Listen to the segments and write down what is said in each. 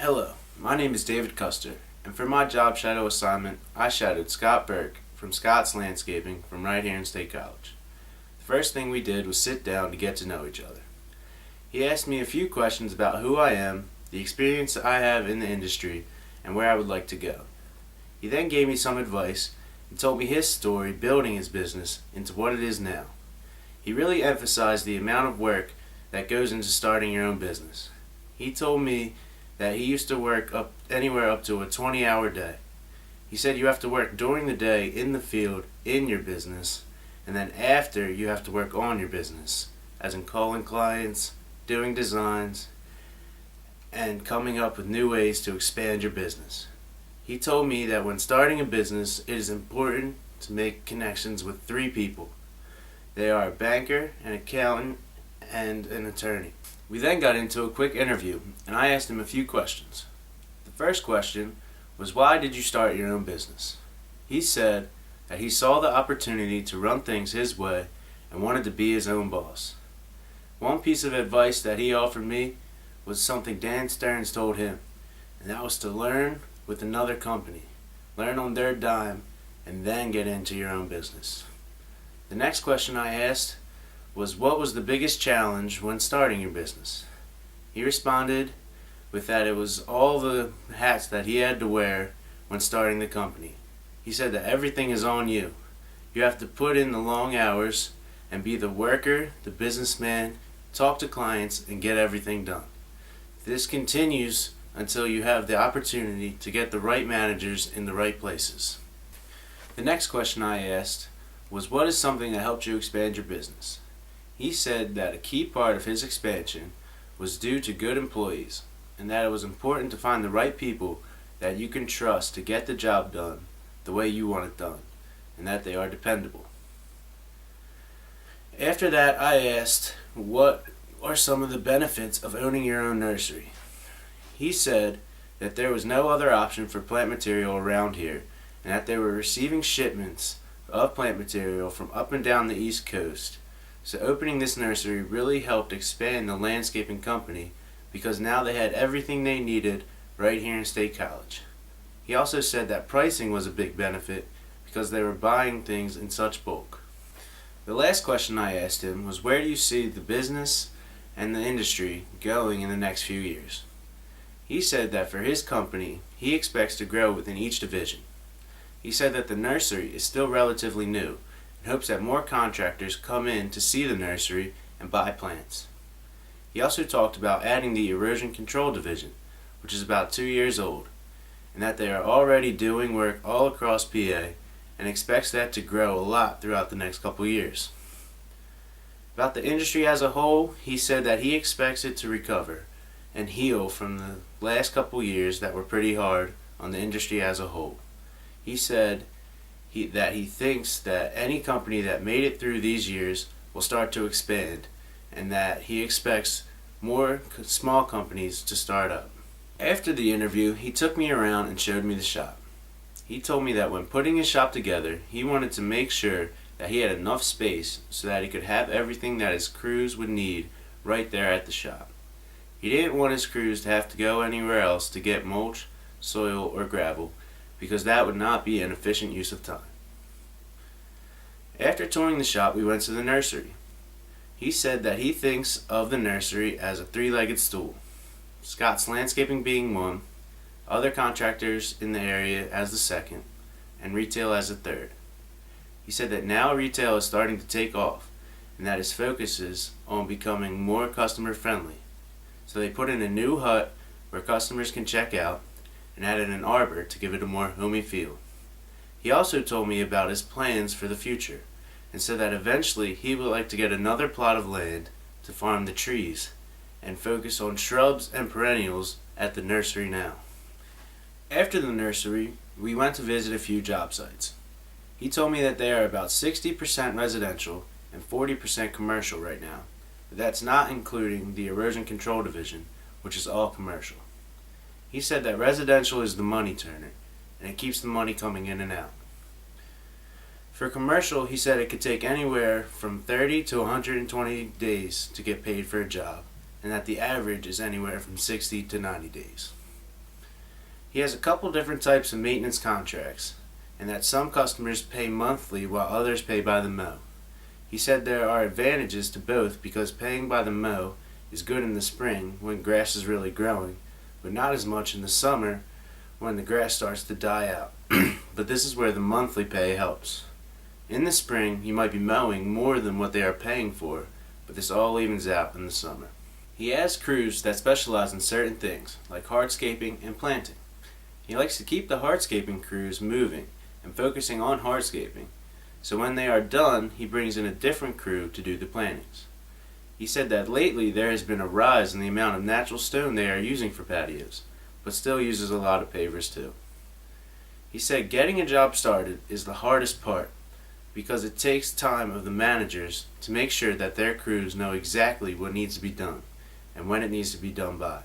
Hello, my name is David Custer, and for my job shadow assignment, I shadowed Scott Burke from Scott's Landscaping from right here in State College. The first thing we did was sit down to get to know each other. He asked me a few questions about who I am, the experience I have in the industry, and where I would like to go. He then gave me some advice and told me his story building his business into what it is now. He really emphasized the amount of work that goes into starting your own business. He told me that he used to work anywhere up to a 20-hour day. He said you have to work during the day in the field in your business, and then after you have to work on your business, as in calling clients, doing designs, and coming up with new ways to expand your business. He told me that when starting a business, it is important to make connections with 3 people. They are a banker, an accountant, and an attorney. We then got into a quick interview, and I asked him a few questions. The first question was, why did you start your own business? He said that he saw the opportunity to run things his way and wanted to be his own boss. One piece of advice that he offered me was something Dan Stearns told him, and that was to learn with another company, learn on their dime, and then get into your own business. The next question I asked was, what was the biggest challenge when starting your business? He responded with that it was all the hats that he had to wear when starting the company. He said that everything is on you. You have to put in the long hours and be the worker, the businessman, talk to clients, and get everything done. This continues until you have the opportunity to get the right managers in the right places. The next question I asked was, what is something that helped you expand your business? He said that a key part of his expansion was due to good employees, and that it was important to find the right people that you can trust to get the job done the way you want it done, and that they are dependable. After that, I asked, what are some of the benefits of owning your own nursery? He said that there was no other option for plant material around here, and that they were receiving shipments of plant material from up and down the East Coast. So opening this nursery really helped expand the landscaping company because now they had everything they needed right here in State College. He also said that pricing was a big benefit because they were buying things in such bulk. The last question I asked him was, where do you see the business and the industry going in the next few years? He said that for his company, he expects to grow within each division. He said that the nursery is still relatively new, hopes that more contractors come in to see the nursery and buy plants. He also talked about adding the erosion control division, which is about 2 years old, and that they are already doing work all across PA and expects that to grow a lot throughout the next couple years. About the industry as a whole, he said that he expects it to recover and heal from the last couple years that were pretty hard on the industry as a whole. He said that he thinks that any company that made it through these years will start to expand, and that he expects more small companies to start up. After the interview, he took me around and showed me the shop. He told me that when putting his shop together, he wanted to make sure that he had enough space so that he could have everything that his crews would need right there at the shop. He didn't want his crews to have to go anywhere else to get mulch, soil, or gravel, because that would not be an efficient use of time. After touring the shop, we went to the nursery. He said that he thinks of the nursery as a 3-legged stool, Scott's Landscaping being one, other contractors in the area as the second, and retail as the third. He said that now retail is starting to take off, and that his focus is on becoming more customer friendly. So they put in a new hut where customers can check out, and added an arbor to give it a more homey feel. He also told me about his plans for the future, and said that eventually he would like to get another plot of land to farm the trees, and focus on shrubs and perennials at the nursery now. After the nursery, we went to visit a few job sites. He told me that they are about 60% residential and 40% commercial right now, but that's not including the erosion control division, which is all commercial. He said that residential is the money turner, and it keeps the money coming in and out. For commercial, he said it could take anywhere from 30 to 120 days to get paid for a job, and that the average is anywhere from 60 to 90 days. He has a couple different types of maintenance contracts, and that some customers pay monthly while others pay by the mow. He said there are advantages to both because paying by the mow is good in the spring when grass is really growing, but not as much in the summer when the grass starts to die out. But this is where the monthly pay helps. In the spring, you might be mowing more than what they are paying for, but this all evens out in the summer. He has crews that specialize in certain things, like hardscaping and planting. He likes to keep the hardscaping crews moving and focusing on hardscaping, so when they are done, he brings in a different crew to do the plantings. He said that lately there has been a rise in the amount of natural stone they are using for patios, but still uses a lot of pavers too. He said getting a job started is the hardest part because it takes time of the managers to make sure that their crews know exactly what needs to be done and when it needs to be done by.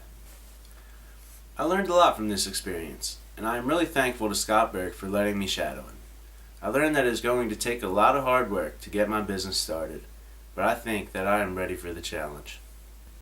I learned a lot from this experience, and I am really thankful to Scott Berg for letting me shadow him. I learned that it is going to take a lot of hard work to get my business started, but I think that I am ready for the challenge.